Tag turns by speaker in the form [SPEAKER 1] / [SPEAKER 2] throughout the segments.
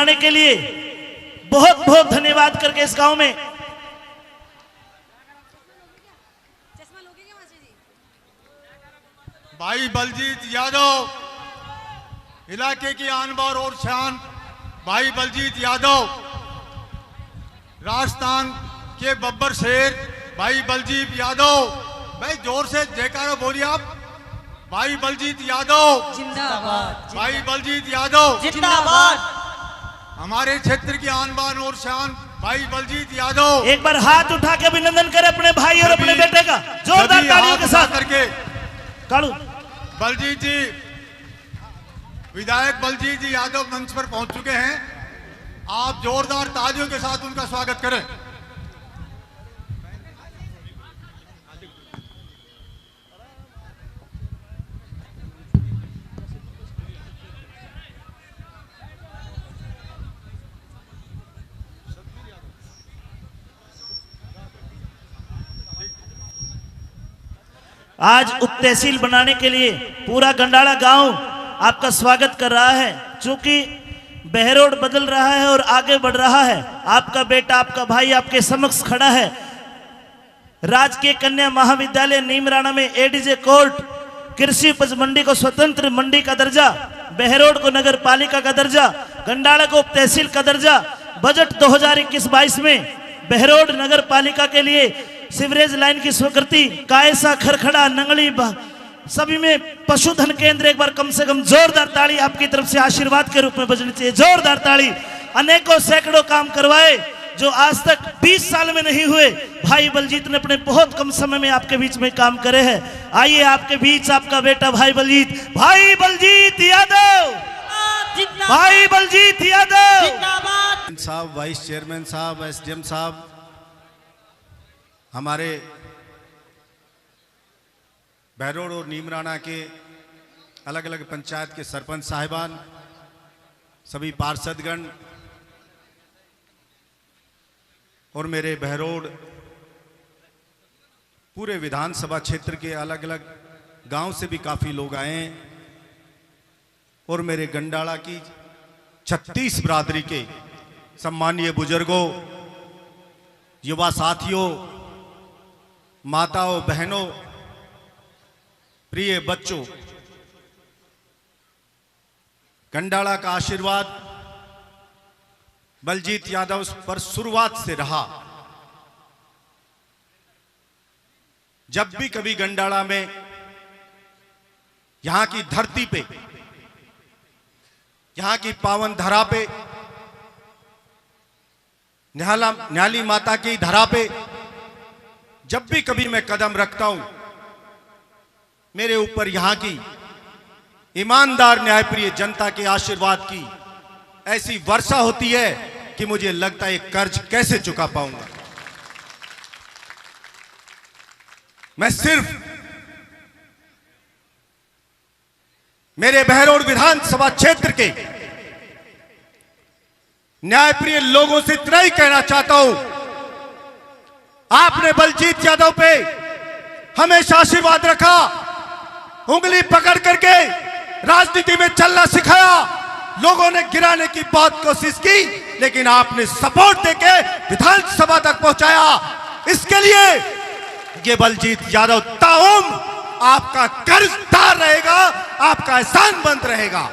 [SPEAKER 1] बनाने के लिए बहुत बहुत धन्यवाद करके इस गांव में
[SPEAKER 2] भाई बलजीत यादव, इलाके की आन बान और शान भाई बलजीत यादव, राजस्थान के बब्बर शेर भाई बलजीत यादव, भाई जोर से जयकारा बोलिए आप। भाई बलजीत यादव
[SPEAKER 3] जिंदाबाद,
[SPEAKER 2] भाई बलजीत यादव
[SPEAKER 3] जिंदाबाद।
[SPEAKER 2] हमारे क्षेत्र की आन बान और शान भाई बलजीत यादव।
[SPEAKER 1] एक बार हाथ उठा के अभिनंदन करें अपने भाई और अपने बेटे का जोरदार तालियों के साथ
[SPEAKER 2] करके।
[SPEAKER 1] कालू
[SPEAKER 2] बलजीत जी, विधायक बलजीत जी यादव मंच पर पहुंच चुके हैं। आप जोरदार तालियों के साथ उनका स्वागत करें।
[SPEAKER 1] आज उप तहसील बनाने के लिए पूरा गंडाला गांव आपका स्वागत कर रहा है। चूंकि बहरोड बदल रहा है और आगे बढ़ रहा है, आपका बेटा आपका भाई आपके समक्ष खड़ा है। राजकीय कन्या महाविद्यालय नीमराणा में एडीजे कोर्ट, कृषि उपज मंडी को स्वतंत्र मंडी का दर्जा, बहरोड को नगर पालिका का दर्जा, गंडाला को उप तहसील का दर्जा। बजट 2021-22 में बहरोड नगर पालिका के लिए सीवरेज लाइन की स्वीकृति, कायसा, खरखड़ा, नंगली सभी में पशुधन केंद्र। एक बार कम से कम जोरदार ताली आपकी तरफ से आशीर्वाद के रूप में बजनी चाहिए। जोरदार ताली। अनेकों सैकड़ों काम करवाए जो आज तक 20 साल में नहीं हुए। भाई बलजीत ने अपने बहुत कम समय में आपके बीच में काम करे हैं। आइए आपके बीच आपका बेटा भाई बलजीत यादव, भाई बलजीत यादव
[SPEAKER 4] साहब, वाइस चेयरमैन साहब, एसडीएम साहब, हमारे बहरोड और नीमराणा के अलग अलग पंचायत के सरपंच साहिबान, सभी पार्षदगण और मेरे बहरोड पूरे विधानसभा क्षेत्र के अलग अलग गांव से भी काफ़ी लोग आए हैं और मेरे गंडाला की 36 बिरादरी के सम्मानीय बुजुर्गों, युवा साथियों, माताओं, बहनों, प्रिय बच्चों, गंडाला का आशीर्वाद बलजीत यादव पर शुरुआत से रहा। जब भी कभी गंडाला में, यहां की धरती पे, यहां की पावन धरा पे, न्याली माता की धरा पे जब भी कभी मैं कदम रखता हूं, मेरे ऊपर यहां की ईमानदार न्यायप्रिय जनता के आशीर्वाद की ऐसी वर्षा होती है कि मुझे लगता है कर्ज कैसे चुका पाऊंगा। मैं सिर्फ मेरे बहरोड विधानसभा क्षेत्र के न्यायप्रिय लोगों से इतना ही कहना चाहता हूं, आपने बलजीत यादव पे हमेशा आशीर्वाद रखा, उंगली पकड़ करके राजनीति में चलना सिखाया। लोगों ने गिराने की बहुत कोशिश की, लेकिन आपने सपोर्ट देके विधानसभा तक पहुंचाया। इसके लिए ये बलजीत यादव ताउम आपका कर्जदार रहेगा, आपका एहसानमंद रहेगा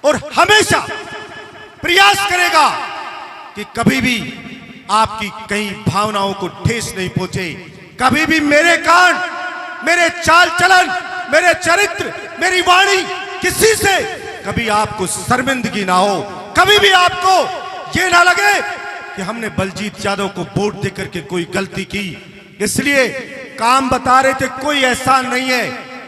[SPEAKER 4] और हमेशा प्रयास करेगा कि कभी भी आपकी कई भावनाओं को ठेस नहीं पहुंचे। कभी भी मेरे कान, मेरे चाल चलन, मेरे चरित्र, मेरी वाणी किसी से कभी आपको शर्मिंदगी ना हो। कभी भी आपको ये ना लगे कि हमने बलजीत यादव को वोट देकर के कोई गलती की। इसलिए काम बता रहे थे, कोई एहसान नहीं है,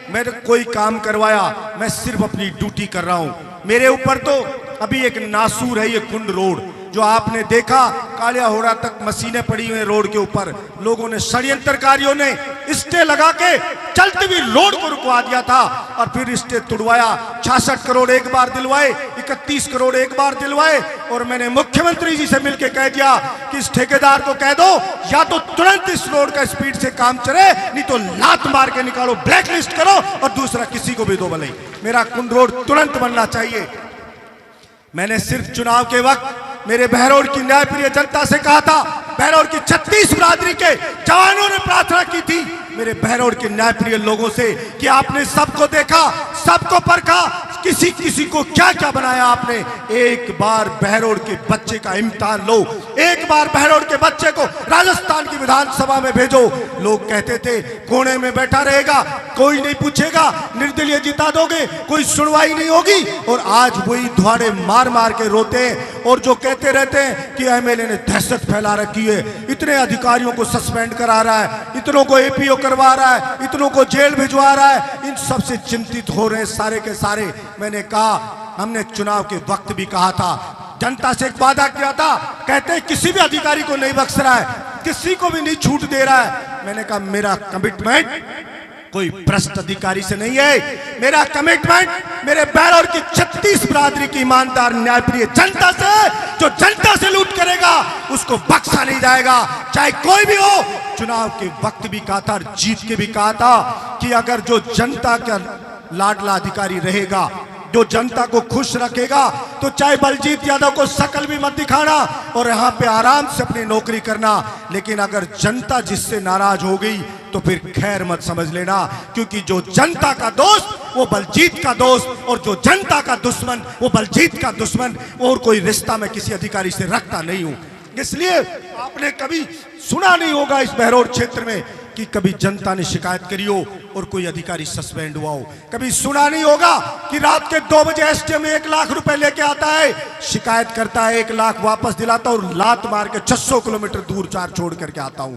[SPEAKER 4] मैंने कोई काम करवाया, मैं सिर्फ अपनी ड्यूटी कर रहा हूं। मेरे ऊपर तो अभी एक नासूर है, ये कुंड रोड जो आपने देखा, कालिया होड़ा तक मशीनें पड़ी हुई रोड के ऊपर। लोगों ने, षड्यंत्रकारियों ने स्टे लगा के चलती हुई रोड को रुकवा दिया था और फिर स्टे तुड़वाया। 66 करोड़ एक बार दिलवाए, 31 करोड़ एक बार दिलवाए और मैंने मुख्यमंत्री जी से मिलकर कह दिया कि इस ठेकेदार को कह दो या तो तुरंत इस रोड का स्पीड से काम चले, नहीं तो लात मार के निकालो, ब्लैक लिस्ट करो और दूसरा किसी को भी दो भले। मेरा कुंड रोड तुरंत बनना चाहिए। मैंने सिर्फ चुनाव के वक्त मेरे बहरौर की न्यायप्रिय जनता से कहा था, बहरौर की 36 बिरादरी के जवानों ने प्रार्थना की थी मेरे बहरौर के न्यायप्रिय लोगों से कि आपने सबको देखा, सबको परखा, किसी किसी को क्या क्या बनाया आपने। एक बार बहरौर के बच्चे का इम्तिहान लो, एक बार बहरौर के बच्चे को राजस्थान की विधानसभा में भेजो। लोग कहते थे कोने में बैठा रहेगा, कोई नहीं पूछेगा, निर्दलीय जिता दोगे, कोई सुनवाई नहीं होगी। और आज वही धुआड़े मार मार के रोते हैं और जो कहते रहते हैं कि एमएलए ने दहशत फैला रखी है, इतने अधिकारियों को सस्पेंड करा रहा है, इतनों को एपीओ करवा रहा है, इतनों को जेल भिजवा रहा है, इन सब से चिंतित हो रहे हैं सारे के सारे। मैंने कहा, हमने चुनाव के वक्त भी कहा था, जनता से एक वादा किया था, कहते हैं किसी भी अधिकारी को नहीं बख्श रहा है, किसी को भी नहीं छूट दे रहा है। मैंने कहा मेरा कमिटमेंट कोई भ्रष्ट अधिकारी से नहीं है, मेरा कमिटमेंट मेरे बहरौर की 36 बिरादरी की ईमानदार न्यायप्रिय जनता से, जो जनता से लूट करेगा उसको बख्शा नहीं जाएगा, चाहे कोई भी हो। चुनाव के वक्त भी कहा था, जीत के भी कहा था कि अगर जो जनता का लाडला अधिकारी रहेगा, जो जनता को खुश रखेगा, तो चाहे बलजीत यादव को शकल भी मत दिखाना और यहाँ पे आराम से अपनी नौकरी करना। लेकिन अगर जनता जिससे नाराज हो गई तो फिर खैर मत समझ लेना, क्योंकि जो जनता का दोस्त वो बलजीत का दोस्त और जो जनता का दुश्मन वो बलजीत का दुश्मन। और कोई रिश्ता मैं किसी अधिकारी से रखता नहीं हूं। इसलिए आपने कभी सुना नहीं होगा इस बहरौर क्षेत्र में कि कभी जनता ने शिकायत करी हो और कोई अधिकारी सस्पेंड हुआ हो। कभी सुना नहीं होगा कि रात के 2 बजे एसटीएम 1 लाख रुपए लेके आता है, शिकायत करता है, 1 लाख वापस दिलाता और लात मार के 600 किलोमीटर दूर चार छोड़ करके आता हूं।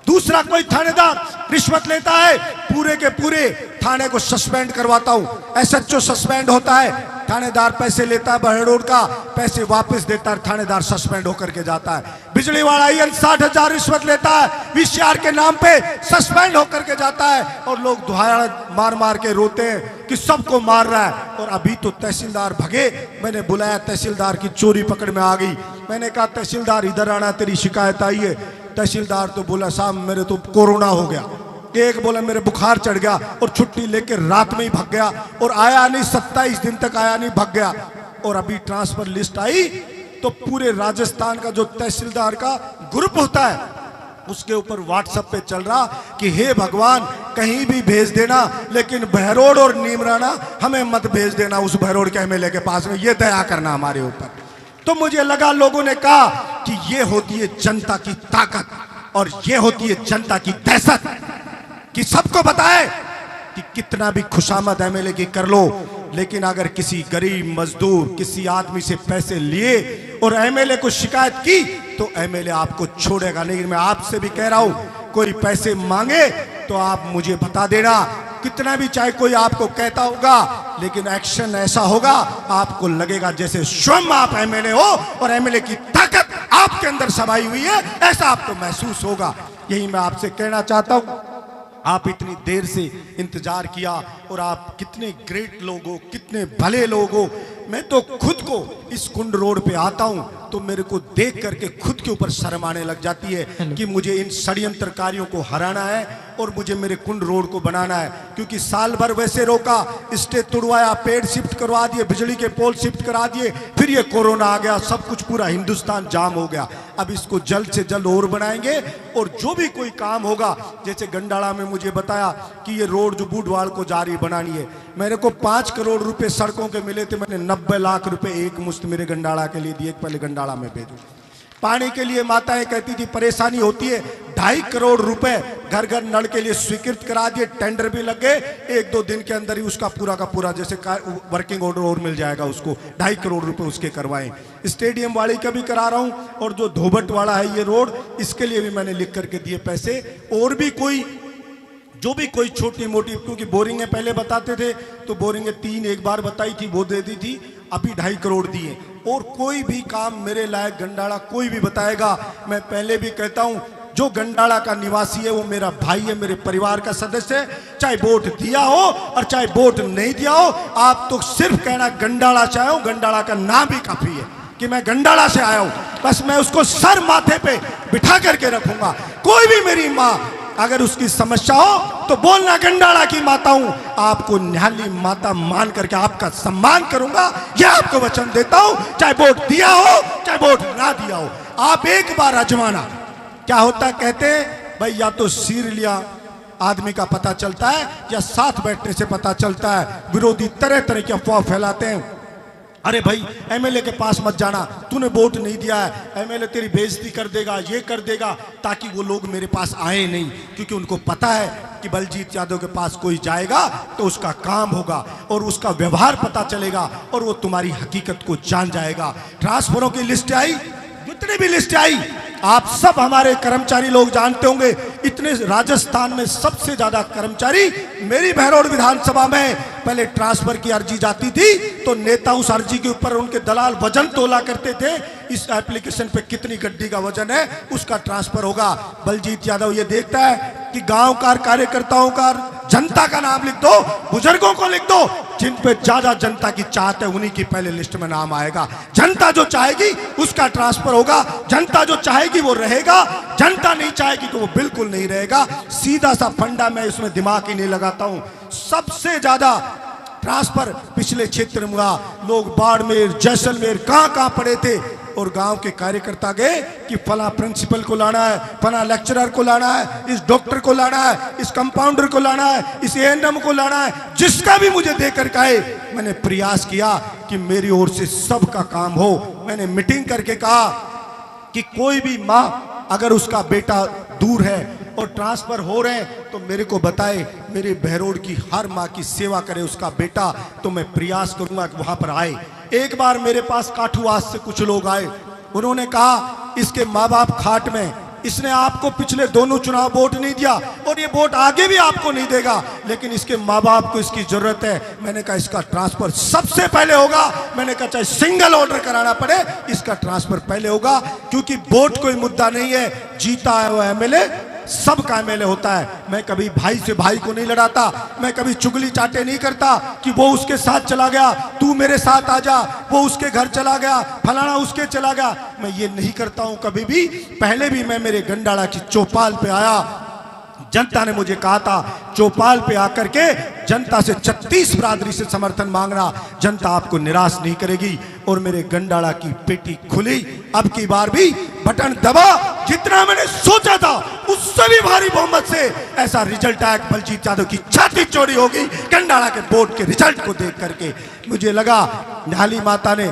[SPEAKER 4] दूसरा कोई थानेदार रिश्वत लेता है, पूरे के पूरे थाने को सस्पेंड करवाता हूं। एसएचओ सस्पेंड होता है, थानेदार पैसे लेता है बहरौर का, पैसे वापस देता है, थानेदार सस्पेंड होकर के जाता है। बिजली वाला 60,000 रिश्वत लेता है वीसीआर के नाम पे, सस्पेंड होकर के जाता है। और लोग दुहाड़ा मार मार के रोते हैं कि सबको मार रहा है। और अभी तो तहसीलदार भगे, मैंने बुलाया, तहसीलदार की चोरी पकड़ में आ गई। मैंने कहा तहसीलदार इधर आना, तेरी शिकायत आई है। तहसीलदार तो बोला साहब मेरे तो कोरोना हो गया, एक बोला मेरे बुखार चढ़ गया और छुट्टी लेकर रात में ही भाग गया और आया नहीं, 27 दिन तक आया नहीं, भाग गया। और अभी ट्रांसफर लिस्ट आई तो पूरे राजस्थान का जो तहसीलदार का ग्रुप होता है उसके ऊपर व्हाट्सएप पे चल रहा कि हे भगवान कहीं भी भेज देना, लेकिन बहरौर और नीमराना हमें मत भेज देना उस बहरौर के एमएलए के पास में, ये दया करना हमारे ऊपर। तो मुझे लगा लोगों ने कहा कि ये होती है जनता की ताकत और ये होती है जनता की दहशत कि सबको बताए कि कितना भी खुशामद एमएलए की कर लो, लेकिन अगर किसी गरीब मजदूर किसी आदमी से पैसे लिए और एमएलए को शिकायत की तो एमएलए आपको छोड़ेगा नहीं। मैं आपसे भी कह रहा हूं, कोई पैसे मांगे तो आप मुझे बता देना, कितना भी चाहे कोई आपको कहता होगा, लेकिन एक्शन ऐसा होगा आपको लगेगा जैसे स्वयं आप एमएलए हो और एमएलए की ताकत आपके अंदर समाई हुई है, ऐसा आपको महसूस होगा। यही मैं आपसे कहना चाहता हूं। आप इतनी देर से इंतजार किया और आप कितने ग्रेट लोग हो, कितने भले लोग हो। मैं तो खुद को इस कुंड रोड पे आता हूं तो मेरे को देख करके खुद के ऊपर शर्म आने लग जाती है कि मुझे इन षड्यंत्रकारियों को हराना है और मुझे मेरे कुंड रोड को बनाना है। क्योंकि साल भर वैसे रोका, स्टेज तुड़वाया, पेड़ शिफ्ट करवा दिए, बिजली के पोल शिफ्ट करा दिए, फिर ये कोरोना आ गया, सब कुछ पूरा हिंदुस्तान जाम हो गया। अब इसको जल्द से जल्द और बनाएंगे और जो भी कोई काम होगा, जैसे गंडाला में मुझे बताया कि ये रोड जो बूढ़वाल को जारी बनानी है, मेरे को 5 करोड़ रुपए सड़कों के मिले थे, मैंने 90 लाख रुपए एक मुश्त मेरे गंडाला के लिए दिए, पहले गंडाला में भेजो। पानी के लिए माताएं कहती थी परेशानी होती है, 2.5 करोड़ रुपए घर घर नल के लिए स्वीकृत करा दिए, टेंडर भी लग गए, 1-2 दिन के अंदर ही उसका पूरा का पूरा जैसे वर्किंग ऑर्डर और मिल जाएगा उसको, 2.5 करोड़ रुपए उसके करवाएं। स्टेडियम वाली का भी करा रहा हूं और जो धोबट वाला है ये रोड, इसके लिए भी मैंने लिख करके दिए पैसे। और भी कोई जो भी कोई छोटी मोटी, क्योंकि बोरिंगें पहले बताते थे तो बोरिंगें 3 एक बार बताई थी वो दे दी थी, अभी 2.5 करोड़ दिए। और कोई भी काम मेरे लायक गंडाला कोई भी बताएगा, मैं पहले भी कहता हूं, जो गंडाला का निवासी है वो मेरा भाई है, मेरे परिवार का सदस्य है, चाहे वोट दिया हो और चाहे वोट नहीं दिया हो। आप तो सिर्फ कहना गंडाला से आया हूं, गंडाला का नाम भी काफी है कि मैं गंडाला से आया हूं, बस मैं उसको सर माथे पे बिठा करके रखूंगा। कोई भी मेरी माँ अगर उसकी समस्या हो तो बोलना गंडाला की माता हूं, आपको न्याली माता मान करके आपका सम्मान करूंगा, यह आपको वचन देता हूं। चाहे वोट दिया हो चाहे वोट ना दिया हो, आप एक बार आजमाना। क्या होता है, कहते हैं भाई या तो सिर लिया आदमी का पता चलता है या साथ बैठने से पता चलता है। विरोधी तरह तरह की अफवाह फैलाते हैं, अरे भाई एमएलए के पास मत जाना, तूने वोट नहीं दिया है, एमएलए तेरी बेइज्जती कर देगा, ये कर देगा, ताकि वो लोग मेरे पास आए नहीं, क्योंकि उनको पता है कि बलजीत यादव के पास कोई जाएगा तो उसका काम होगा और उसका व्यवहार पता चलेगा और वो तुम्हारी हकीकत को जान जाएगा। ट्रांसफरों की लिस्ट आई, जितनी भी लिस्ट आई, आप सब हमारे कर्मचारी लोग जानते होंगे, इतने राजस्थान में सबसे ज्यादा कर्मचारी मेरी बहरौड़ विधानसभा में पहले ट्रांसफर की अर्जी जाती थी तो नेता उस अर्जी के ऊपर उनके दलाल वजन तोला करते थे, इस एप्लीकेशन पे कितनी गड्डी का वजन है उसका ट्रांसफर होगा। बलजीत यादव ये देखता है कि गांव का कार्यकर्ताओं का, जनता का नाम लिख दो, बुजुर्गों को लिख दो, जिन पे ज्यादा जनता की चाहत है उन्हीं की पहले लिस्ट में नाम आएगा। जनता जो चाहेगी उसका ट्रांसफर होगा, जनता जो चाहेगी वो रहेगा, जनता नहीं चाहेगी तो वो बिल्कुल नहीं रहेगा। सीधा सा फंडा, मैं इसमें दिमाग ही नहीं लगाता हूं। सबसे ज्यादा ट्रांसफर पिछले क्षेत्र में हुआ, लोग बाड़मेर जैसलमेर कहां पड़े थे और गांव के कार्यकर्ता गए कि फला प्रिंसिपल को लाना है, फला लेक्चरर को लाना है, इस डॉक्टर को लाना है, इस कंपाउंडर को लाना है, इस एएनएम को लाना है, जिसका भी मुझे देकर कहे। मैंने प्रयास किया कि मेरी ओर से सबका काम हो। मैंने मीटिंग करके कहा कि कोई भी माँ अगर उसका बेटा दूर है और ट्रांसफर हो रहे हैं तो मेरे को बताए, मेरे बहरौड़ की हर माँ की सेवा करे उसका बेटा, तो मैं प्रयास करूंगा कि वहां पर आए। एक बार मेरे पास काठुआस से कुछ लोग आए, उन्होंने कहा इसके माँ बाप खाट में, इसने आपको पिछले दोनों चुनाव वोट नहीं दिया और ये वोट आगे भी आपको नहीं देगा, लेकिन इसके माँ बाप को इसकी जरूरत है। मैंने कहा इसका ट्रांसफर सबसे पहले होगा। मैंने कहा चाहे सिंगल ऑर्डर कराना पड़े, इसका ट्रांसफर पहले होगा, क्योंकि वोट कोई मुद्दा नहीं है। जीता है वो एमएलए सबका एमएलए होता है। मैं कभी भाई से भाई को नहीं लड़ाता, मैं कभी चुगली चाटे नहीं करता कि वो उसके साथ चला गया, तू मेरे साथ आ जा, वो उसके घर चला गया, फलाना उसके चला गया, मैं ये नहीं करता हूं कभी भी। पहले भी मैं मेरे गंडाला की चौपाल पे आया, जनता ने मुझे कहा था चौपाल पे आकर के जनता से 36 बिरादरी से समर्थन मांगना, जनता आपको निराश नहीं करेगी। और मेरे गंडाला की पेटी खुली, अब की बार भी बटन दबा, जितना मैंने सोचा था उससे भी भारी बहुमत से ऐसा रिजल्ट आया। बलजीत यादव की छाती चौड़ी होगी गंडाला के वोट के रिजल्ट को देख करके। मुझे लगा न्याली माता ने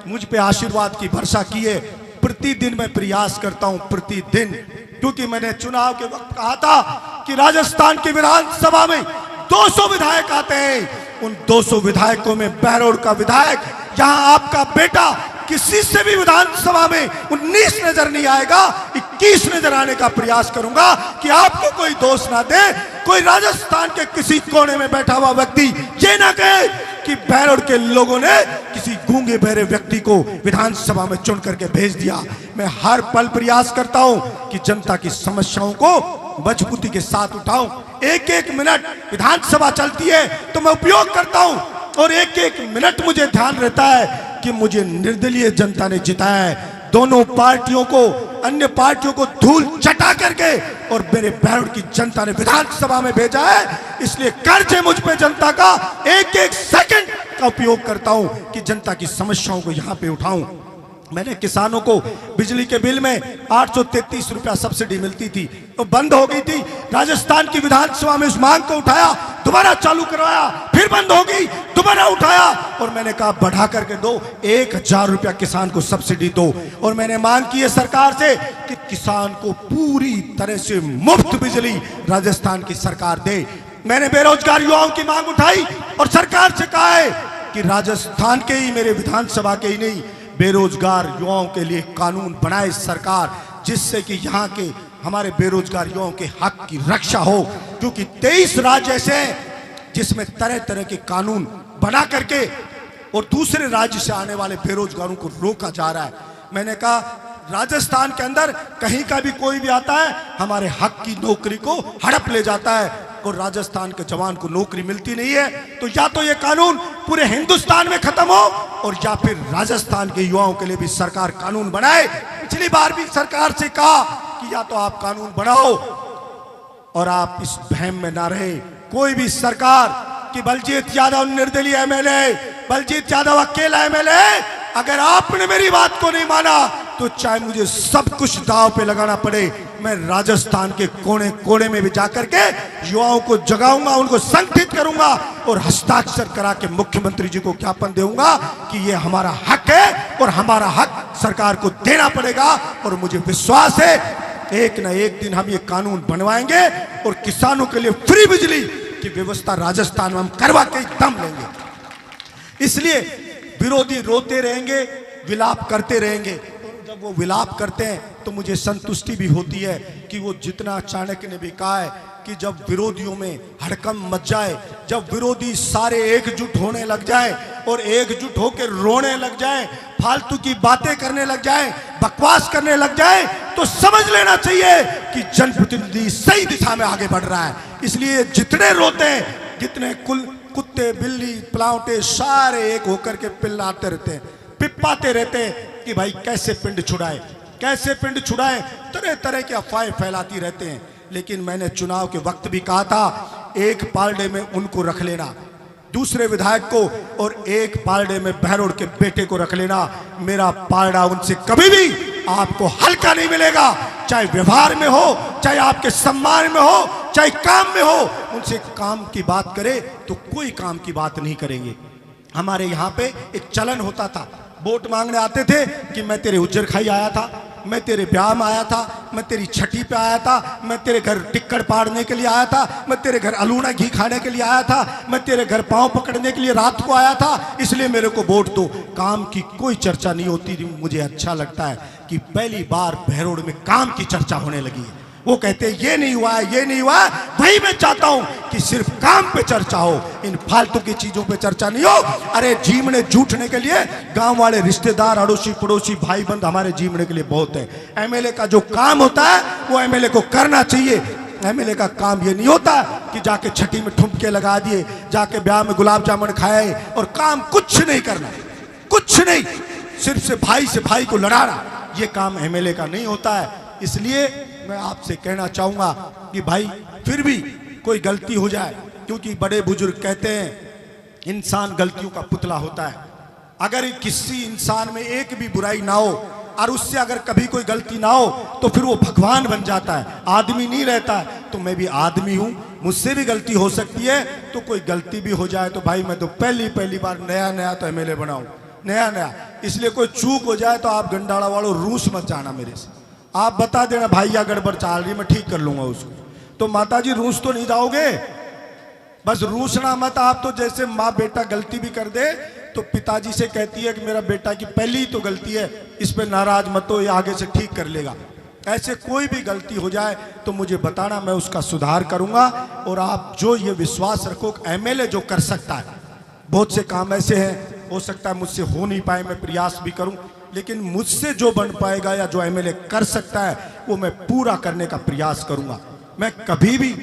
[SPEAKER 4] मुझ पे आशीर्वाद की वर्षा की है। प्रतिदिन मैं प्रयास करता हूं, प्रतिदिन, क्योंकि मैंने चुनाव के वक्त कहा था कि राजस्थान की विधानसभा में 200 विधायक आते हैं, उन 200 विधायकों में बहरौड़ का विधायक, जहां आपका बेटा किसी से भी विधानसभा में 19 नजर नहीं आएगा, 21 नजर आने का प्रयास करूंगा कि आपको कोई दोष ना दे, कोई राजस्थान के किसी कोने में बैठा हुआ व्यक्ति ये ना कहे कि बहरौड़ के लोगों ने किसी गूंगे बहरे व्यक्ति को विधानसभा में चुन करके भेज दिया। मैं हर पल प्रयास करता हूं कि जनता की समस्याओं को मजबूती के साथ उठाऊं। एक एक मिनट विधानसभा चलती है तो मैं उपयोग करता हूं, और एक एक मिनट मुझे ध्यान रहता है कि मुझे निर्दलीय जनता ने जिताया है। दोनों पार्टियों को, अन्य पार्टियों को धूल चटा करके और मेरे बहरौड़ की जनता ने विधानसभा में भेजा है। इसलिए कर्ज है मुझ पे जनता का, एक एक सेकंड का उपयोग करता हूं कि जनता की समस्याओं को यहां पे उठाऊं। मैंने किसानों को बिजली के बिल में 833 रुपया सब्सिडी मिलती थी, तो बंद हो गई थी। राजस्थान की विधानसभा में उस मांग को उठाया, दोबारा चालू करवाया, फिर बंद हो गई, दोबारा उठाया, और मैंने कहा बढ़ा करके दो, 1000 रुपया किसान को सब्सिडी दो। और मैंने मांग की है सरकार से कि किसान को पूरी तरह से मुफ्त बिजली राजस्थान की सरकार दे। मैंने बेरोजगार युवाओं की मांग उठाई और सरकार से कहा है कि राजस्थान के ही, मेरे विधानसभा के ही नहीं, बेरोजगार युवाओं के लिए कानून बनाए सरकार, जिससे कि यहाँ के हमारे बेरोजगार युवाओं के हक की रक्षा हो। क्योंकि 23 राज्य ऐसे हैं जिसमें तरह तरह के कानून बना करके और दूसरे राज्य से आने वाले बेरोजगारों को रोका जा रहा है। मैंने कहा राजस्थान के अंदर कहीं का भी कोई भी आता है, हमारे हक की नौकरी को हड़प ले जाता है, और राजस्थान के जवान को नौकरी मिलती नहीं है। तो या तो ये कानून पूरे हिंदुस्तान में खत्म हो, और या फिर राजस्थान के युवाओं के लिए भी सरकार कानून बनाए। पिछली बार भी सरकार से कहा कि या तो आप कानून बनाओ और आप इस वहम में ना रहे। कोई भी सरकार कि बलजीत यादव निर्दलीय एमएलए, बलजीत यादव अकेला एमएलए, अगर आपने मेरी बात को नहीं माना तो चाहे मुझे सब कुछ दांव पे लगाना पड़े, मैं राजस्थान के कोने कोने में भी जाकर के युवाओं को जगाऊंगा, उनको संगठित करूंगा और हस्ताक्षर करा के मुख्यमंत्री जी को ज्ञापन दूंगा कि ये हमारा हक है और हमारा हक सरकार को देना पड़ेगा। और मुझे विश्वास है एक न एक दिन हम ये कानून बनवाएंगे और किसानों के लिए फ्री बिजली की व्यवस्था राजस्थान में हम करवा के दम लेंगे। इसलिए विरोधी रोते रहेंगे, विलाप करते रहेंगे। जब वो विलाप करते हैं तो मुझे संतुष्टि भी होती है कि वो जितना चाणक्य ने भी कहा है कि जब विरोधियों में हड़कंप मच जाए, जब विरोधी सारे एकजुट होने लग जाए और एकजुट होकर रोने लग जाए, फालतू की बातें करने लग जाए, बकवास करने लग जाए, तो समझ लेना चाहिए कि जनप्रतिनिधि सही दिशा में आगे बढ़ रहा है। इसलिए जितने रोते हैं, जितने कुत्ते बिल्ली पलावटे सारे एक होकर के पिल्लाते रहते हैं, पिपाते रहते हैं कि भाई कैसे पिंड छुड़ाए, कैसे पिंड छुड़ाए, तरह तरह की अफवाहें फैलाती रहते हैं। लेकिन मैंने चुनाव के वक्त भी कहा था एक पालड़े में उनको रख लेना, दूसरे विधायक को, और एक पालड़े में बहरोड़ के बेटे को रख लेना। मेरा पालड़ा उनसे कभी भी आपको हल्का नहीं मिलेगा, चाहे व्यवहार में हो, चाहे आपके सम्मान में हो, चाहे काम में हो। उनसे काम की बात करे तो कोई काम की बात नहीं करेंगे। हमारे यहाँ पे एक चलन होता था, वोट मांगने आते थे कि मैं तेरे उज्जर खाई आया था, मैं तेरे ब्याह में आया था, मैं तेरी छठी पे आया था, मैं तेरे घर टिक्कड़ पाड़ने के लिए आया था, मैं तेरे घर अलूना घी खाने के लिए आया था, मैं तेरे घर पांव पकड़ने के लिए रात को आया था, इसलिए मेरे को वोट दो। काम की कोई चर्चा नहीं होती। मुझे अच्छा लगता है कि पहली बार बहरोड़ में काम की चर्चा होने लगी है। वो कहते हैं ये नहीं हुआ है, ये नहीं हुआ है। भाई मैं चाहता हूं कि सिर्फ काम पे चर्चा हो, इन फालतू की चीजों पे चर्चा नहीं हो। अरे जीवने जूठने के लिए गांव वाले रिश्तेदार अड़ोसी पड़ोसी भाई बंद हमारे जीवने के लिए बहुत है। एमएलए का जो काम होता है वो एमएलए को करना चाहिए। एमएलए का काम ये नहीं होता कि जाके छठी में ठुमके लगा दिए, जाके ब्याह में गुलाब जामुन खाए और काम कुछ नहीं करना, कुछ नहीं, सिर्फ से भाई को लड़ाना, ये काम एमएलए का नहीं होता है। इसलिए मैं आपसे कहना चाहूंगा कि भाई फिर भी कोई गलती हो जाए, क्योंकि बड़े बुजुर्ग कहते हैं इंसान गलतियों का पुतला होता है। अगर किसी इंसान में एक भी बुराई ना हो और उससे अगर कभी कोई गलती ना हो तो फिर वो भगवान बन जाता है, आदमी नहीं रहता है। तो मैं भी आदमी हूं, मुझसे भी गलती हो सकती है। तो कोई गलती भी हो जाए तो भाई मैं तो पहली बार नया तो एमएलए बनाऊं, नया। इसलिए कोई चूक हो जाए तो आप गंडाड़ा वालों रूस मत जाना मेरे से, आप बता देना भाई या गड़बड़ चाल रही, मैं ठीक कर लूंगा उसको। तो माताजी रूस तो नहीं जाओगे, बस रूसना मत। आप तो जैसे माँ बेटा गलती भी कर दे तो पिताजी से कहती है कि मेरा बेटा की पहली ही तो गलती है, इस पे नाराज मत हो, ये आगे से ठीक कर लेगा। ऐसे कोई भी गलती हो जाए तो मुझे बताना, मैं उसका सुधार करूंगा। और आप जो ये विश्वास रखो, एमएलए जो कर सकता है, बहुत से काम ऐसे हैं हो सकता है मुझसे हो नहीं पाए, मैं प्रयास भी करूं, लेकिन मुझसे जो बन पाएगा या जो एमएलए कर सकता है वो मैं पूरा करने का प्रयास करूंगा। मैं कभी भी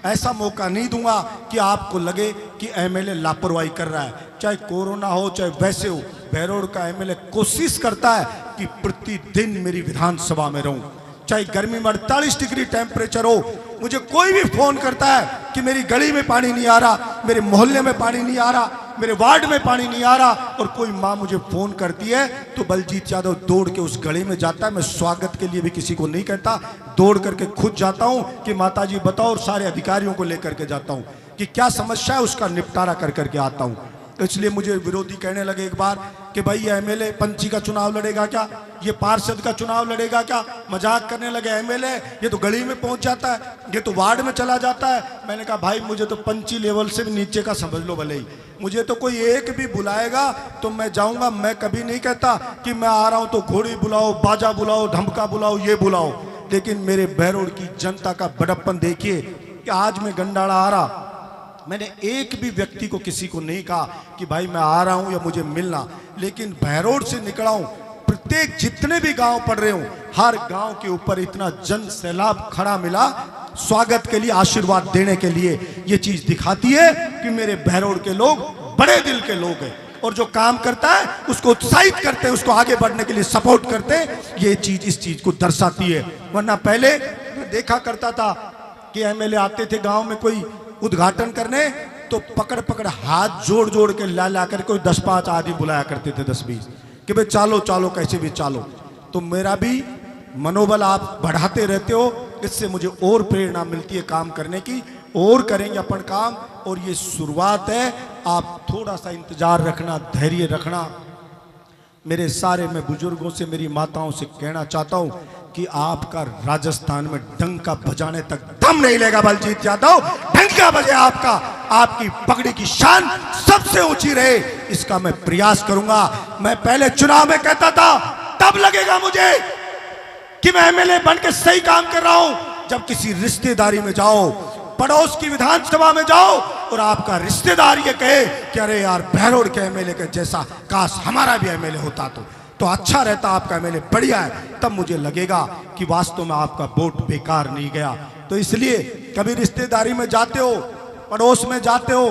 [SPEAKER 4] ऐसा मौका नहीं दूंगा कि आपको लगे कि एमएलए लापरवाही कर रहा है, चाहे कोरोना हो चाहे वैसे हो। बहरोड़ का एमएलए कोशिश करता है कि प्रतिदिन मेरी विधानसभा में रहूं, चाहे गर्मी में 48 डिग्री टेम्परेचर हो। मुझे कोई भी फोन करता है कि मेरी गली में पानी नहीं आ रहा, मेरे मोहल्ले में पानी नहीं आ रहा, मेरे वार्ड में पानी नहीं आ रहा, और कोई माँ मुझे फोन करती है तो बलजीत यादव दौड़ के उस गली में जाता है। मैं स्वागत के लिए भी किसी को नहीं कहता, दौड़ करके खुद जाता हूँ कि माताजी बताओ, और सारे अधिकारियों को लेकर के जाता हूँ कि क्या समस्या है, उसका निपटारा कर करके आता हूँ। इसलिए मुझे विरोधी कहने लगे एक बार कि भाई ये एमएलए पंची का चुनाव लड़ेगा क्या, ये पार्षद का चुनाव लड़ेगा क्या। मजाक करने लगे, एमएलए ये तो गली में पहुंच जाता है, ये तो वार्ड में चला जाता है। मैंने कहा भाई मुझे तो पंची लेवल से भी नीचे का समझ लो भले ही, मुझे तो कोई एक भी बुलाएगा तो मैं जाऊंगा। मैं कभी नहीं कहता कि मैं आ रहा हूं तो घोड़ी बुलाओ, बाजा बुलाओ, धमका बुलाओ, ये बुलाओ। लेकिन मेरे बहरोड़ की जनता का बड़प्पन देखिए कि आज मैं गंडाड़ा आ रहा, मैंने एक भी व्यक्ति को किसी को नहीं कहा कि भाई मैं आ रहा हूं या मुझे मिलना, लेकिन बहरोड़ से निकला हूं। प्रत्येक जितने भी गांव पड़ रहे हूं, हर गांव के ऊपर इतना जन सैलाब खड़ा मिला स्वागत के लिए, आशीर्वाद देने के लिए। ये चीज दिखाती है कि मेरे बहरोड़ के लोग बड़े दिल के लोग हैं, और जो काम करता है उसको उत्साहित करते हैं, उसको आगे बढ़ने के लिए सपोर्ट करते हैं। ये चीज इस चीज को दर्शाती है। वरना पहले मैं देखा करता था कि एमएलए आते थे गांव में कोई उद्घाटन करने, तो पकड़ पकड़ हाथ जोड़ जोड़ के ला ला कर कोई 10-5 आदमी बुलाया करते थे, 10-20, कि भाई चालो चालो कैसे भी चालो। तो मेरा भी मनोबल आप बढ़ाते रहते हो, इससे मुझे और प्रेरणा मिलती है काम करने की, और करेंगे अपन काम। और ये शुरुआत है, आप थोड़ा सा इंतजार रखना, धैर्य रखना। मेरे सारे मैं बुजुर्गों से, मेरी माताओं से कहना चाहता हूं कि आपका राजस्थान में डंका बजाने तक दम नहीं लेगा बलजीत यादव। डंका बजे आपका, आपकी पगड़ी की शान सबसे ऊंची रहे, इसका मैं प्रयास करूंगा। मैं पहले चुनाव में कहता था, तब लगेगा मुझे कि मैं एमएलए बन के सही काम कर रहा हूं जब किसी रिश्तेदारी में जाओ, पड़ोस की विधानसभा में जाओ और आपका रिश्तेदार ये कहे कि अरे यार बहरोड के एमएलए के जैसा काश हमारा भी एमएलए होता तो अच्छा रहता, आपका एमएलए बढ़िया है। तब मुझे लगेगा कि वास्तव में आपका वोट बेकार नहीं गया। तो इसलिए कभी रिश्तेदारी में जाते हो, पड़ोस में जाते हो,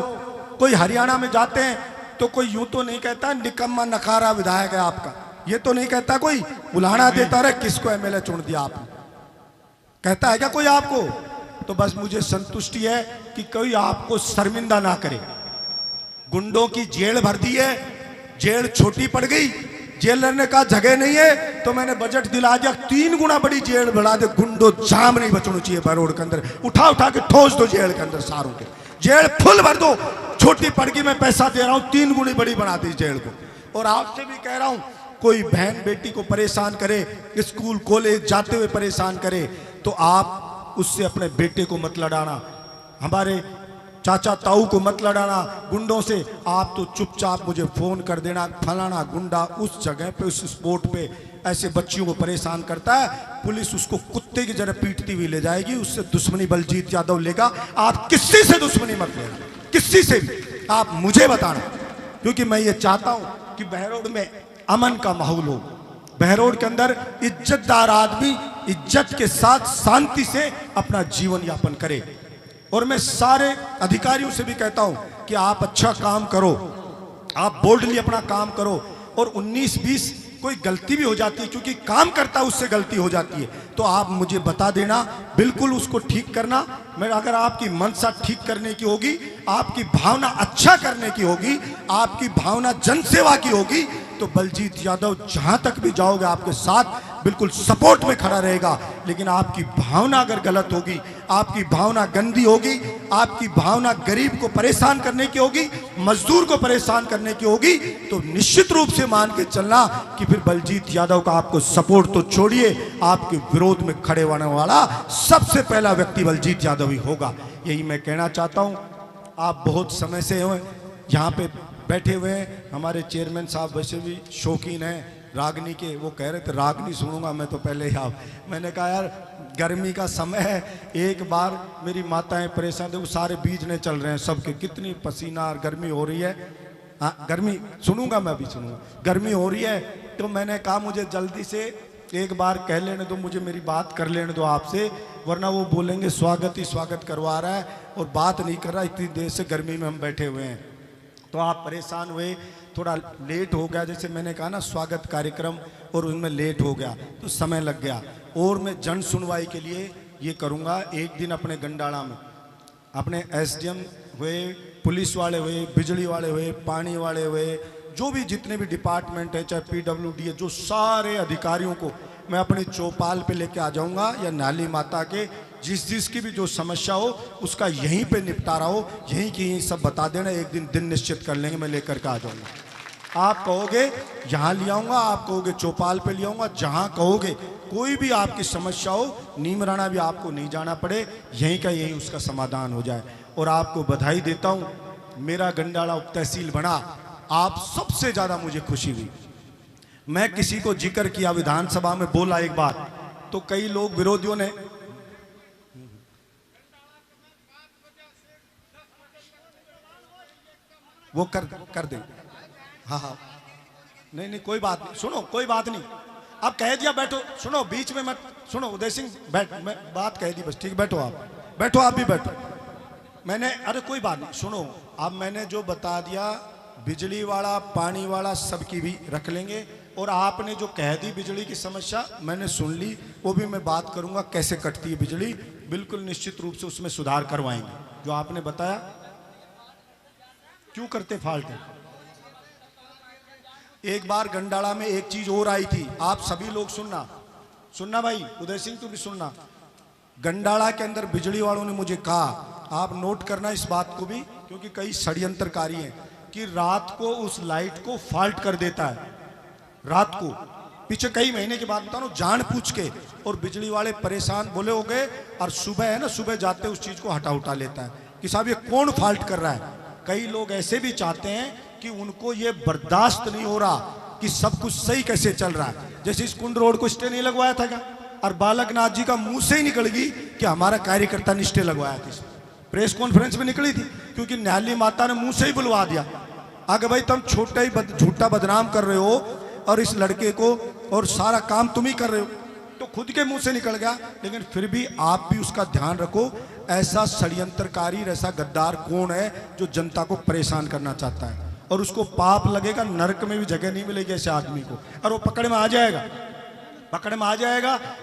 [SPEAKER 4] कोई हरियाणा में जाते हैं तो कोई यूं तो नहीं कहता निकम्मा नकारा विधायक है आपका, ये तो नहीं कहता कोई, बुलाना देता रहे किसको एमएलए चुन दिया आपने, कहता है क्या कोई आपको? तो बस मुझे संतुष्टि है कि कोई आपको शर्मिंदा ना करे। गुंडों की जेल भर दी है, जेल छोटी पड़ गई, जेलर ने कहा जगह नहीं है तो मैंने बजट दिला दिया 3 गुना बड़ी जेल बढ़ा दे, गुंडो जाम नहीं बचना चाहिए बहरोड के अंदर, उठा उठा के ठोस दो जेल के अंदर, सारों के जेल फुल भर दो, छोटी पड़ गई मैं पैसा दे रहा हूं 3 गुनी बड़ी बना दी जेल को। और आपसे भी कह रहा हूं, कोई बहन बेटी को परेशान करे, स्कूल कॉलेज जाते हुए परेशान करे, तो आप उससे अपने बेटे को मत लड़ाना, हमारे चाचा ताऊ को मत लड़ाना गुंडों से। आप तो चुपचाप मुझे फोन कर देना, फलाना गुंडा उस जगह पे उस स्पॉट पे ऐसे बच्चियों को परेशान करता है, पुलिस उसको कुत्ते की जगह पीटती हुई ले जाएगी, उससे दुश्मनी बलजीत यादव लेगा। आप किसी से दुश्मनी मत लेना, किसी से भी, आप मुझे बताना, क्योंकि मैं ये चाहता हूं कि बहरोड में अमन का माहौल हो, बहरोड के अंदर इज्जतदार आदमी इज्जत के साथ शांति से अपना जीवन यापन करे। और मैं सारे अधिकारियों से भी कहता हूं कि आप अच्छा काम करो, आप बोल्डली अपना काम करो, और 19-20 कोई गलती भी हो जाती है, क्योंकि काम करता है उससे गलती हो जाती है, तो आप मुझे बता देना, बिल्कुल उसको ठीक करना। मैं अगर आपकी मनसा ठीक करने की होगी, आपकी भावना अच्छा करने की होगी, आपकी भावना जनसेवा की होगी, तो बलजीत यादव जहां तक भी जाओगे आपके साथ बिल्कुल सपोर्ट में खड़ा रहेगा। लेकिन आपकी भावना अगर गलत होगी, आपकी भावना गंदी होगी, आपकी भावना गरीब को परेशान करने की होगी, मजदूर को परेशान करने की होगी, तो निश्चित रूप से मान के चलना कि फिर बलजीत यादव का आपको सपोर्ट तो छोड़िए, आपके विरोध में खड़े होने वाला सबसे पहला व्यक्ति बलजीत यादव ही होगा। यही मैं कहना चाहता हूं। आप बहुत समय से यहाँ पे बैठे हुए हैं, हमारे चेयरमैन साहब वैसे भी शौकीन हैं रागनी के, वो कह रहे थे रागनी सुनूंगा मैं, तो पहले ही आप, मैंने कहा यार गर्मी का समय है, एक बार मेरी माताएं परेशान थे, वो सारे बीजने चल रहे हैं सबके, कितनी पसीना और गर्मी हो रही है। हाँ गर्मी सुनूंगा, मैं भी सुनूंगा, गर्मी हो रही है, तो मैंने कहा मुझे जल्दी से एक बार कह लेने दो, मुझे मेरी बात कर लेने दो आपसे, वरना वो बोलेंगे स्वागत ही स्वागत करवा रहा है और बात नहीं कर रहा, इतनी देर से गर्मी में हम बैठे हुए हैं। तो आप परेशान हुए, थोड़ा लेट हो गया, जैसे मैंने कहा ना स्वागत कार्यक्रम, और उनमें लेट हो गया तो समय लग गया। और मैं जन सुनवाई के लिए ये करूँगा, एक दिन अपने गंडाड़ा में अपने एसडीएम हुए, पुलिस वाले हुए, बिजली वाले हुए, पानी वाले हुए, जो भी जितने भी डिपार्टमेंट है, चाहे पीडब्ल्यूडी है, जो सारे अधिकारियों को मैं अपनी चौपाल पे लेके आ जाऊंगा, या नाली माता के जिसकी भी जो समस्या हो उसका यहीं पे निपटारा हो, यहीं की यहीं सब बता देना, एक दिन निश्चित कर लेंगे, मैं लेकर के आ जाऊंगा। आप कहोगे यहाँ ले आऊँगा, आप कहोगे चौपाल पे ले आऊँगा, जहाँ कहोगे, कोई भी आपकी समस्या हो, नीमराना भी आपको नहीं जाना पड़े, यहीं का यहीं उसका समाधान हो जाए। और आपको बधाई देता हूँ, मेरा गंडाड़ा उप तहसील बना, आप सबसे ज़्यादा मुझे खुशी हुई। मैं किसी को जिक्र किया, विधानसभा में बोला एक बार, तो कई लोग विरोधियों ने वो कर दे, हाँ नहीं नहीं कोई बात नहीं, सुनो कोई बात नहीं, अब कह दिया बैठो, सुनो बीच में मत, सुनो उदय सिंह बैठ, मैं बात कह दी बस, ठीक, बैठो आप भी बैठो। मैंने, अरे कोई बात नहीं, सुनो, अब मैंने जो बता दिया, बिजली वाला पानी वाला सबकी भी रख लेंगे, और आपने जो कह दी बिजली की समस्या मैंने सुन ली, वो भी मैं बात करूंगा कैसे कटती है बिजली, बिल्कुल निश्चित रूप से उसमें सुधार करवाएंगे। जो आपने बताया क्यों करते फाल्ट है। एक बार गंडाला में एक चीज और आई थी, आप सभी लोग सुनना भाई, उदय सिंह तुम भी सुनना। गंडाला के अंदर बिजली वालों ने मुझे कहा, आप नोट करना इस बात को भी, क्योंकि कई षड्यंत्रकारी हैं, कि रात को उस लाइट को फाल्ट कर देता है, रात को, पीछे कई महीने के बाद बता रहा हूं, जान पूछ के, और बिजली वाले परेशान बोले हो गए, और सुबह है ना, सुबह जाते उस चीज को हटा लेता है कि साहब ये कौन फाल्ट कर रहा है। कई लोग ऐसे भी चाहते हैं कि उनको ये बर्दाश्त नहीं हो रहा कि सब कुछ सही कैसे चल रहा है। जैसे इस कुंड रोड को स्टे नहीं लगवाया था क्या, और बालकनाथ जी का मुंह से ही निकल गई कि हमारा कार्यकर्ता ने स्टे लगवाया था। प्रेस कॉन्फ्रेंस में निकली थी, क्योंकि न्याली माता ने मुंह से ही बुलवा दिया, आगे भाई तुम छोटा ही झूठा बदनाम कर रहे हो और इस लड़के को, और सारा काम तुम ही कर रहे हो, तो खुद के मुंह से निकल गया। लेकिन फिर भी आप भी उसका ध्यान रखो, ऐसा षड्यंत्रकारी, ऐसा गद्दार कौन है जो जनता को परेशान करना चाहता है, और उसको पाप लगेगा, नरक में भी जगह नहीं मिलेगी ऐसे आदमी को, और वो पकड़ में आ जाएगा,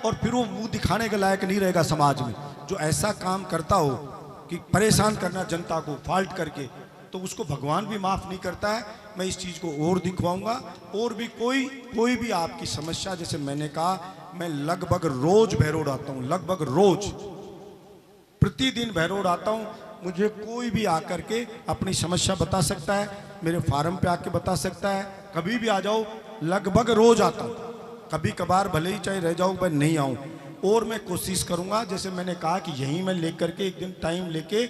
[SPEAKER 4] और फिर वो मुंह दिखाने के लायक नहीं रहेगा समाज में। जो ऐसा काम करता हो कि परेशान करना जनता को फाल्ट करके, तो उसको भगवान भी माफ नहीं करता है। मैं इस चीज को और दिखवाऊंगा, और भी कोई भी आपकी समस्या, जैसे मैंने कहा, मैं लगभग रोज भैरोड आता हूं, लगभग रोज, प्रतिदिन भैरोड आता हूं। मुझे कोई भी आकर के अपनी समस्या बता सकता है, मेरे फार्म पे आके बता सकता है, कभी भी आ जाओ, लगभग रोज आता हूं। कभी कभार भले ही चाहे रह जाऊं, मैं नहीं आऊं, और मैं कोशिश करूंगा, जैसे मैंने कहा कि यहीं मैं लेकर के एक दिन टाइम लेके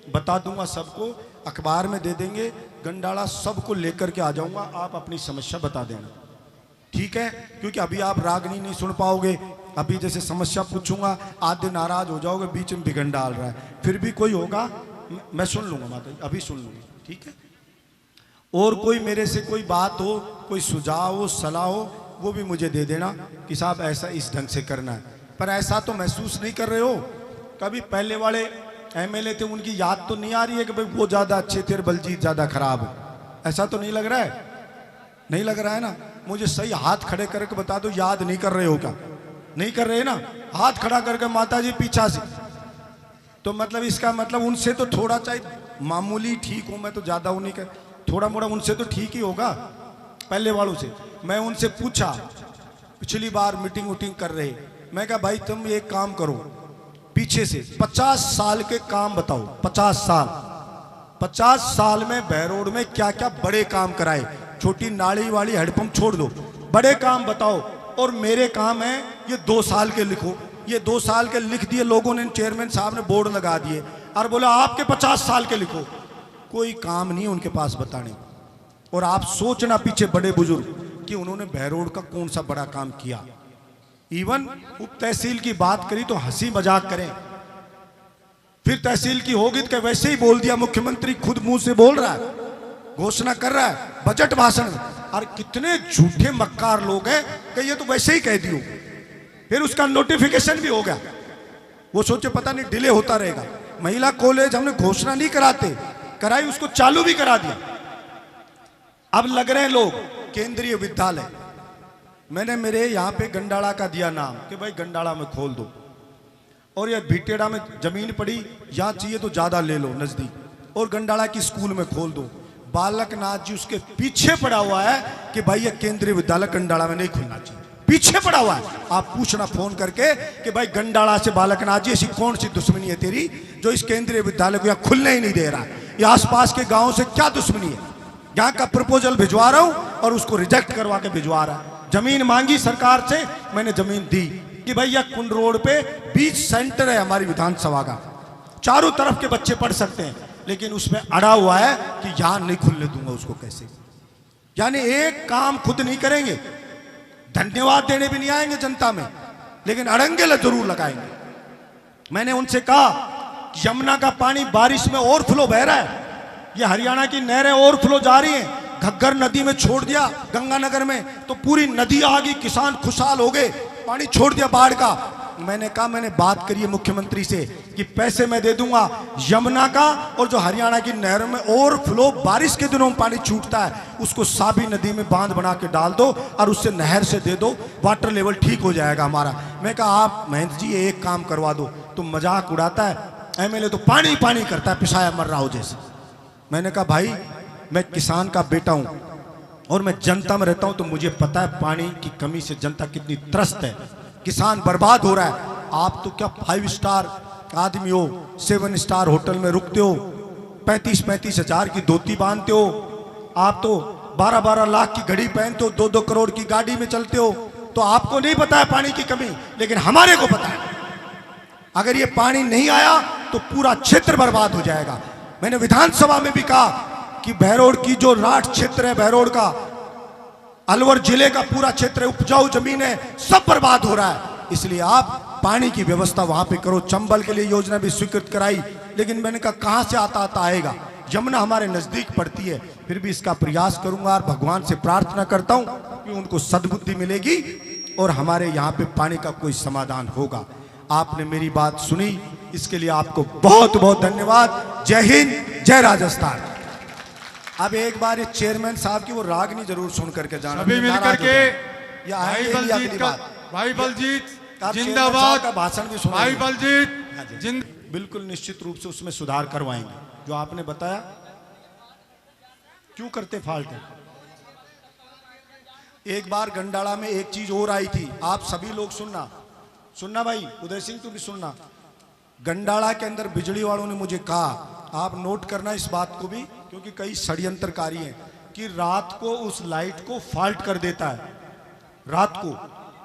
[SPEAKER 4] बता दूंगा सबको, अखबार में दे देंगे, गंडाला सबको लेकर के आ जाऊंगा, आप अपनी समस्या बता देना, ठीक है। क्योंकि अभी आप रागनी नहीं सुन पाओगे, अभी जैसे समस्या पूछूंगा आधे नाराज हो जाओगे, बीच में बिगड़ डाल रहा है, फिर भी कोई होगा मैं सुन लूंगा माता जी, अभी सुन लूंगी, ठीक है। और कोई मेरे से कोई बात हो, कोई सुझाव हो, सलाह हो, वो भी मुझे दे देना कि साहब ऐसा इस ढंग से करना है। पर ऐसा तो महसूस नहीं कर रहे हो, कभी पहले वाले एमएलए थे उनकी याद तो नहीं आ रही है कि भाई वो ज्यादा अच्छे थे और बलजीत ज्यादा खराब है, ऐसा तो नहीं लग रहा है, नहीं लग रहा है ना। मुझे सही हाथ खड़े करके बता दो, याद नहीं कर रहे हो क्या, नहीं कर रहे ना, हाथ खड़ा करके माता जी पीछा से, तो मतलब इसका मतलब उनसे तो थोड़ा चाहे मामूली ठीक हूं मैं, तो ज्यादा उन्हीं का थोड़ा मोड़ा उनसे तो ठीक ही होगा पहले वालों से। मैं उनसे पूछा पिछली बार मीटिंग वूटिंग कर रहे, मैं कहा भाई तुम एक काम करो, पीछे से 50 साल के काम बताओ, 50 साल में बहरोड में क्या क्या बड़े काम कराए, छोटी नाली वाली हेडपंप छोड़ दो, बड़े काम बताओ। और मेरे काम है ये 2 साल के लिखो, ये 2 साल के लिख दिए लोगों ने, चेयरमैन साहब ने बोर्ड लगा दिए, और बोला आपके 50 साल के लिखो। कोई काम नहीं उनके पास बताने। और आप सोचना पीछे बड़े बुजुर्ग कि उन्होंने बहरोड का कौन सा बड़ा काम किया। इवन उप तहसील की बात करी तो हंसी मजाक करें, फिर तहसील की होगी तो वैसे ही बोल दिया, मुख्यमंत्री खुद मुंह से बोल रहा है, घोषणा कर रहा है बजट भाषण में। और कितने झूठे मक्कार लोग हैं कि ये तो वैसे ही कह दियो, फिर उसका नोटिफिकेशन भी हो गया, वो सोचे पता नहीं डिले होता रहेगा। महिला कॉलेज हमने घोषणा नहीं कराई, उसको चालू भी करा दिया। अब लग रहे हैं लोग केंद्रीय विद्यालय, मैंने मेरे यहाँ पे गंडाला का दिया नाम कि भाई गंडाला में खोल दो, और ये भीटेड़ा में जमीन पड़ी, यहाँ चाहिए तो ज्यादा ले लो नजदीक, और गंडाला की स्कूल में खोल दो। बालकनाथ जी उसके पीछे पड़ा हुआ है कि भाई ये केंद्रीय विद्यालय गंडाला में नहीं खुलना चाहिए, पीछे पड़ा हुआ है। आप पूछना फोन करके कि भाई गंडाला से बालकनाथ जी ऐसी कौन सी दुश्मनी है तेरी जो इस केंद्रीय विद्यालय को यहाँ खुलने ही नहीं दे रहा है, ये आसपास के गाँव से क्या दुश्मनी है। यहाँ का प्रपोजल भिजवा रहा हूँ और उसको रिजेक्ट करवा के भिजवा रहा है। जमीन मांगी सरकार से, मैंने जमीन दी कि भैया कुंड रोड पे बीच सेंटर है हमारी विधानसभा का, चारों तरफ के बच्चे पढ़ सकते हैं, लेकिन उसमें अड़ा हुआ है कि यहां नहीं खुलने दूंगा उसको कैसे। यानी एक काम खुद नहीं करेंगे, धन्यवाद देने भी नहीं आएंगे जनता में, लेकिन अड़ंगे जरूर लगाएंगे। मैंने उनसे कहा यमुना का पानी बारिश में ओवरफ्लो बह रहा है, ये हरियाणा की नहरें ओवरफ्लो जा रही हैं, घग्गर नदी में छोड़ दिया गंगानगर में तो पूरी नदी आ गई, किसान खुशहाल हो गए, पानी छोड़ दिया बाढ़ का, मैंने कहा मैंने बात करी है मुख्यमंत्री से कि पैसे मैं दे दूंगा, यमुना का और जो हरियाणा की नहरों में ओवरफ्लो बारिश के दिनों में पानी छूटता है उसको साबी नदी में बांध बना के डाल दो और उससे नहर से दे दो, वाटर लेवल ठीक हो जाएगा हमारा। मैं कहा आप महेंद्र जी एक काम करवा दो। तो मजाक उड़ाता है, एमएलए तो पानी पानी करता है पिसाया मर रहा हो जैसे। मैंने कहा भाई मैं किसान का बेटा हूं और मैं जनता में रहता हूं तो मुझे पता है पानी की कमी से जनता कितनी त्रस्त है, किसान बर्बाद हो रहा है। आप तो क्या 5 स्टार आदमी हो, 7 स्टार होटल में रुकते हो, 35-35 हजार की धोती बांधते हो, आप तो 12-12 लाख की घड़ी पहनते हो, 2-2 करोड़ की गाड़ी में चलते हो, तो आपको नहीं पता है पानी की कमी, लेकिन हमारे को पता है। अगर ये पानी नहीं आया तो पूरा क्षेत्र बर्बाद हो जाएगा। मैंने विधानसभा में भी कहा कि बहरोड की जो राठ क्षेत्र है, बहरोड का अलवर जिले का पूरा क्षेत्र है, उपजाऊ जमीन है, सब बर्बाद हो रहा है। इसलिए आप पानी की व्यवस्था वहां पे करो। चंबल के लिए योजना भी स्वीकृत कराई, लेकिन मैंने कहा कहां से आता आता आएगा, यमुना हमारे नजदीक पड़ती है। फिर भी इसका प्रयास करूंगा और भगवान से प्रार्थना करता हूं कि उनको सद्बुद्धि मिलेगी और हमारे यहाँ पे पानी का कोई समाधान होगा। आपने मेरी बात सुनी, इसके लिए आपको बहुत बहुत धन्यवाद। जय हिंद, जय राजस्थान। अब एक बार ये चेयरमैन साहब की वो रागनी जरूर सुन करके जाना।
[SPEAKER 2] सभी मिल करके
[SPEAKER 4] भाई
[SPEAKER 2] बलजीत
[SPEAKER 4] जिंदाबाद
[SPEAKER 2] जिंदाबाद
[SPEAKER 4] का भाषण भी सुना।
[SPEAKER 2] भाई बलजीत
[SPEAKER 4] बिल्कुल निश्चित रूप से उसमें सुधार करवाएंगे। जो आपने बताया क्यों करते फाल्ट है। एक बार गंडाला में एक चीज और आई थी, आप सभी लोग सुनना भाई, उदय सिंह तू भी सुनना। गंडाला के अंदर बिजली वालों ने मुझे कहा, आप नोट करना इस बात को भी, क्योंकि कई षड्यंत्रकारी हैं, कि रात को उस लाइट को फॉल्ट कर देता है। रात को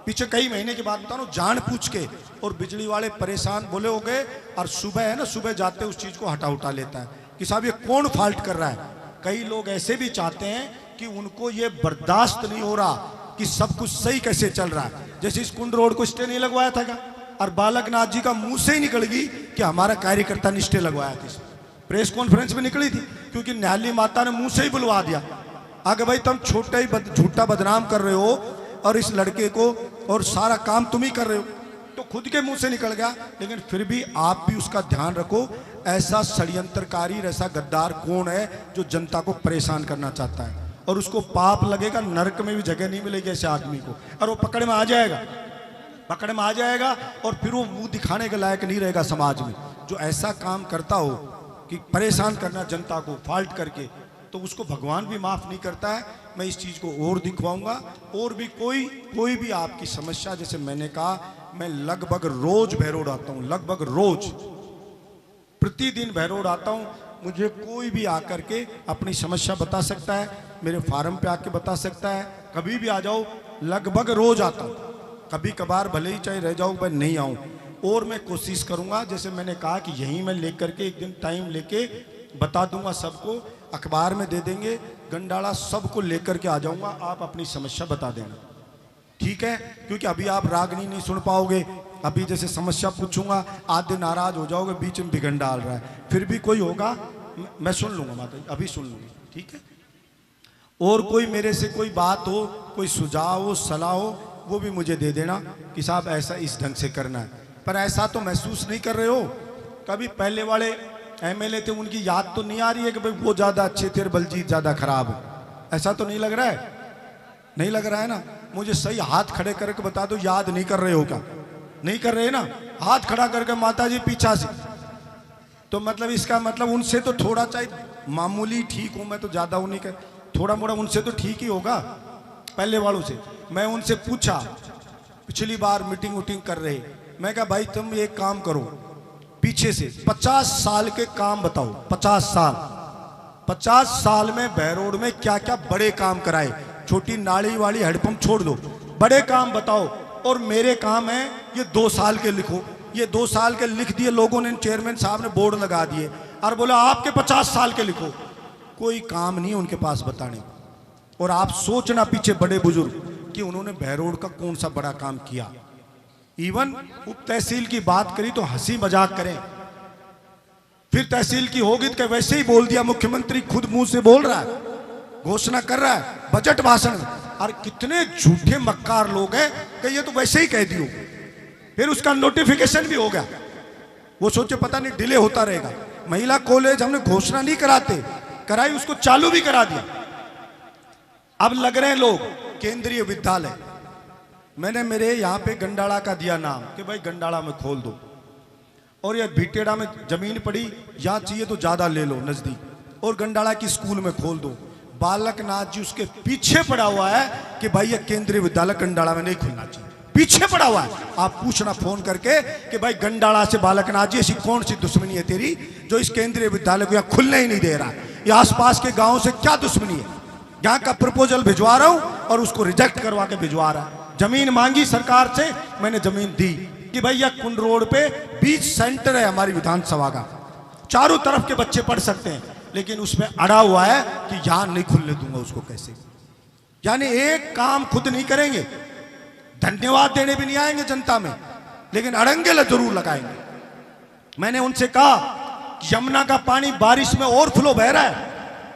[SPEAKER 4] पीछे कई महीने के बाद बता रहा हूं, जान पूछ के, और बिजली वाले परेशान बोले हो गए। और सुबह है ना, सुबह जाते उस चीज को हटा लेता है कि साहब ये कौन फॉल्ट कर रहा है। कई लोग ऐसे भी चाहते हैं कि उनको ये बर्दाश्त नहीं हो रहा कि सब कुछ सही कैसे चल रहा है। जैसे इस कुंड रोड को स्टे नहीं लगवाया था क्या, और बालकनाथ जी का मुंह से ही निकल गई कि हमारा कार्यकर्ता ने स्टे लगवाया था। प्रेस कॉन्फ्रेंस में निकली थी, क्योंकि न्यायालय माता ने मुंह से ही बुलवा दिया। आगे भाई तुम छोटा ही झूठा बदनाम कर रहे हो और इस लड़के को, और सारा काम तुम ही कर रहे हो, तो खुद के मुंह से निकल गया। लेकिन फिर भी आप भी उसका ध्यान रखो, ऐसा षड्यंत्रकारी, ऐसा गद्दार कौन है जो जनता को परेशान करना चाहता है, और उसको पाप लगेगा, नरक में भी जगह नहीं मिलेगी ऐसे आदमी को, और वो पकड़ में आ जाएगा, और फिर वो मुंह दिखाने के लायक नहीं रहेगा समाज में। जो ऐसा काम करता हो कि परेशान करना जनता को फॉल्ट करके, तो उसको भगवान भी माफ नहीं करता है। मैं इस चीज को और दिखवाऊंगा। और भी कोई भी आपकी समस्या, जैसे मैंने कहा, मैं लगभग रोज बहरोड आता हूं, लगभग रोज, प्रतिदिन बहरोड आता हूं। मुझे कोई भी आकर के अपनी समस्या बता सकता है, मेरे फार्म पे आके बता सकता है, कभी भी आ जाओ, लगभग रोज आता हूं। कभी कभार भले ही चाहे रह जाऊं, मैं नहीं आऊं। और मैं कोशिश करूंगा, जैसे मैंने कहा कि यहीं मैं लेकर के एक दिन टाइम लेके बता दूंगा सबको, अखबार में दे देंगे, गंडाला सबको लेकर के आ जाऊंगा, आप अपनी समस्या बता देना, ठीक है। क्योंकि अभी आप रागनी नहीं सुन पाओगे, अभी जैसे समस्या पूछूंगा आधे नाराज हो जाओगे, बीच में बिगड़ डाल रहा है। फिर भी कोई होगा मैं सुन लूंगा माता जी, अभी सुन लूंगी, ठीक है। और कोई मेरे से कोई बात हो, कोई सुझाव हो, सलाह हो, वो भी मुझे दे देना कि साहब ऐसा इस ढंग से करना है। पर ऐसा तो महसूस नहीं कर रहे हो, कभी पहले वाले एमएलए थे उनकी याद तो नहीं आ रही है कि भाई वो ज्यादा अच्छे थे, बलजीत ज्यादा खराब है, ऐसा तो नहीं लग रहा है? नहीं लग रहा है ना? मुझे सही हाथ खड़े करके बता दो, याद नहीं कर रहे हो क्या? नहीं कर रहे ना? हाथ खड़ा करके माता जी पीछा से, तो मतलब इसका मतलब उनसे तो थोड़ा चाहे मामूली ठीक हूं, मैं तो ज्यादा हूं नहीं कर, थोड़ा मोड़ा उनसे तो ठीक ही होगा पहले वालों से। मैं उनसे पूछा पिछली बार मीटिंग वूटिंग कर रहे, मैं कहा भाई तुम एक काम करो, पीछे से 50 साल के काम बताओ, 50 साल में बहरोड में क्या क्या बड़े काम कराए, छोटी नाली वाली हेडपंप छोड़ दो, बड़े काम बताओ। और मेरे काम है ये 2 साल के लिखो, ये 2 साल के लिख दिए लोगों ने, चेयरमैन साहब ने बोर्ड लगा दिए और बोला आपके 50 साल के लिखो। कोई काम नहीं उनके पास बताने। और आप सोचना पीछे बड़े बुजुर्ग कि उन्होंने बहरोड का कौन सा बड़ा काम किया। इवन उप तहसील की बात करी तो हंसी मजाक करें, फिर तहसील की होगी तो वैसे ही बोल दिया, मुख्यमंत्री खुद मुंह से बोल रहा है, घोषणा कर रहा है बजट भाषण में। और कितने झूठे मक्कार लोग हैं कि ये तो वैसे ही कह दियो, फिर उसका नोटिफिकेशन भी हो गया। वो सोचे पता नहीं डिले होता रहेगा। महिला कॉलेज हमने घोषणा नहीं कराई, उसको चालू भी करा दिया। अब लग रहे हैं लोग केंद्रीय विद्यालय। मैंने मेरे यहाँ पे गंडाला का दिया नाम कि भाई गंडाला में खोल दो, और ये भीटेड़ा में जमीन पड़ी, यहाँ चाहिए तो ज्यादा ले लो नजदीक, और गंडाला की स्कूल में खोल दो। बालक नाथ जी उसके पीछे पड़ा हुआ है कि भाई ये केंद्रीय विद्यालय गंडाला में नहीं खुलना चाहिए, पीछे पड़ा हुआ है। आप पूछना फोन करके कि भाई गंडाला से बालक नाथ जी ऐसी कौन सी दुश्मनी है तेरी जो इस केंद्रीय विद्यालय को यहाँ खुलने ही नहीं दे रहा है? ये आसपास के गाँव से क्या दुश्मनी है? यहाँ का प्रपोजल भिजवा रहा हूँ और उसको रिजेक्ट करवा के भिजवा रहा है। जमीन मांगी सरकार से, मैंने जमीन दी कि भैया कुंड रोड पे बीच सेंटर है हमारी विधानसभा का, चारों तरफ के बच्चे पढ़ सकते हैं, लेकिन उसमें अड़ा हुआ है कि यहां नहीं खुलने दूंगा उसको। कैसे? यानी एक काम खुद नहीं करेंगे, धन्यवाद देने भी नहीं आएंगे जनता में, लेकिन अड़ंगे जरूर लगाएंगे। मैंने उनसे कहा कि यमुना का पानी बारिश में ओवरफ्लो बह रहा है,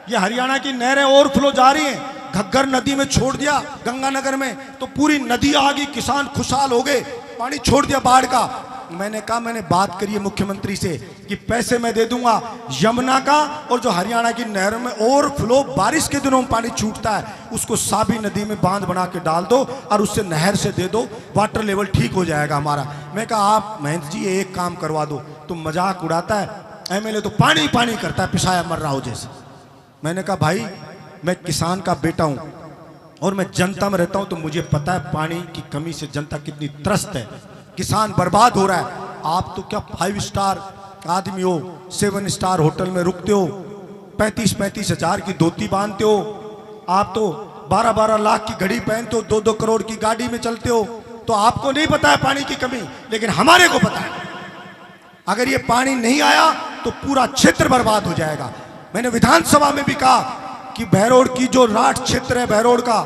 [SPEAKER 4] ये हरियाणा की नहरें ओवरफ्लो जा रही हैं, घग्गर नदी में छोड़ दिया गंगानगर में तो पूरी नदी आ गई, किसान खुशहाल हो गए, पानी छोड़ दिया बाढ़ का। मैंने कहा मैंने बात करी है मुख्यमंत्री से कि पैसे मैं दे दूंगा यमुना का, और जो हरियाणा की नहरों में ओवरफ्लो बारिश के दिनों में पानी छूटता है उसको साबी नदी में बांध बना के डाल दो और उससे नहर से दे दो, वाटर लेवल ठीक हो जाएगा हमारा। मैं कहा आप महेंद्र जी एक काम करवा दो, तुम मजाक उड़ाता है, एमएलए तो पानी पानी करता है पिसाया मर रहा हो जैसे। मैंने कहा भाई मैं किसान का बेटा हूं और मैं जनता में रहता हूं, तो मुझे पता है पानी की कमी से जनता कितनी त्रस्त है, किसान बर्बाद हो रहा है। आप तो क्या 5 स्टार आदमी हो, 7 स्टार होटल में रुकते हो, 35-35 हजार की धोती बांधते हो, आप तो 12-12 लाख की घड़ी पहनते हो, 2-2 करोड़ की गाड़ी में चलते हो, तो आपको नहीं पता है पानी की कमी, लेकिन हमारे को पता है। अगर ये पानी नहीं आया तो पूरा क्षेत्र बर्बाद हो जाएगा। मैंने विधानसभा में भी कहा कि बहरोड की जो राठ क्षेत्र है, बहरोड का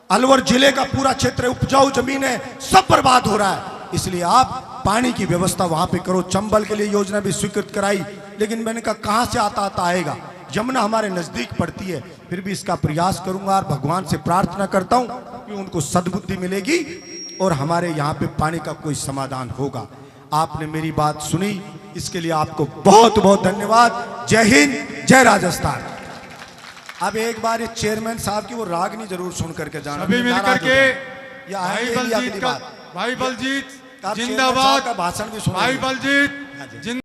[SPEAKER 4] अलवर जिले का पूरा क्षेत्र है, उपजाऊ जमीन है, सब बर्बाद हो रहा है। इसलिए आप पानी की व्यवस्था वहां पे करो। चंबल के लिए योजना भी स्वीकृत कराई, लेकिन मैंने कहा कहां से आता आएगा, यमुना हमारे नजदीक पड़ती है। फिर भी इसका प्रयास करूंगा और भगवान से प्रार्थना करता हूं कि उनको सद्बुद्धि मिलेगी और हमारे यहाँ पे पानी का कोई समाधान होगा। आपने मेरी बात सुनी, इसके लिए आपको बहुत बहुत धन्यवाद। जय हिंद, जय राजस्थान। अब एक बार ये चेयरमैन साहब की वो रागनी जरूर सुन करके जाना,
[SPEAKER 2] सभी मिल करके
[SPEAKER 4] भाई बलजीत
[SPEAKER 2] जिंदाबाद
[SPEAKER 4] का भाषण भी सुना।
[SPEAKER 2] भाई बलजीत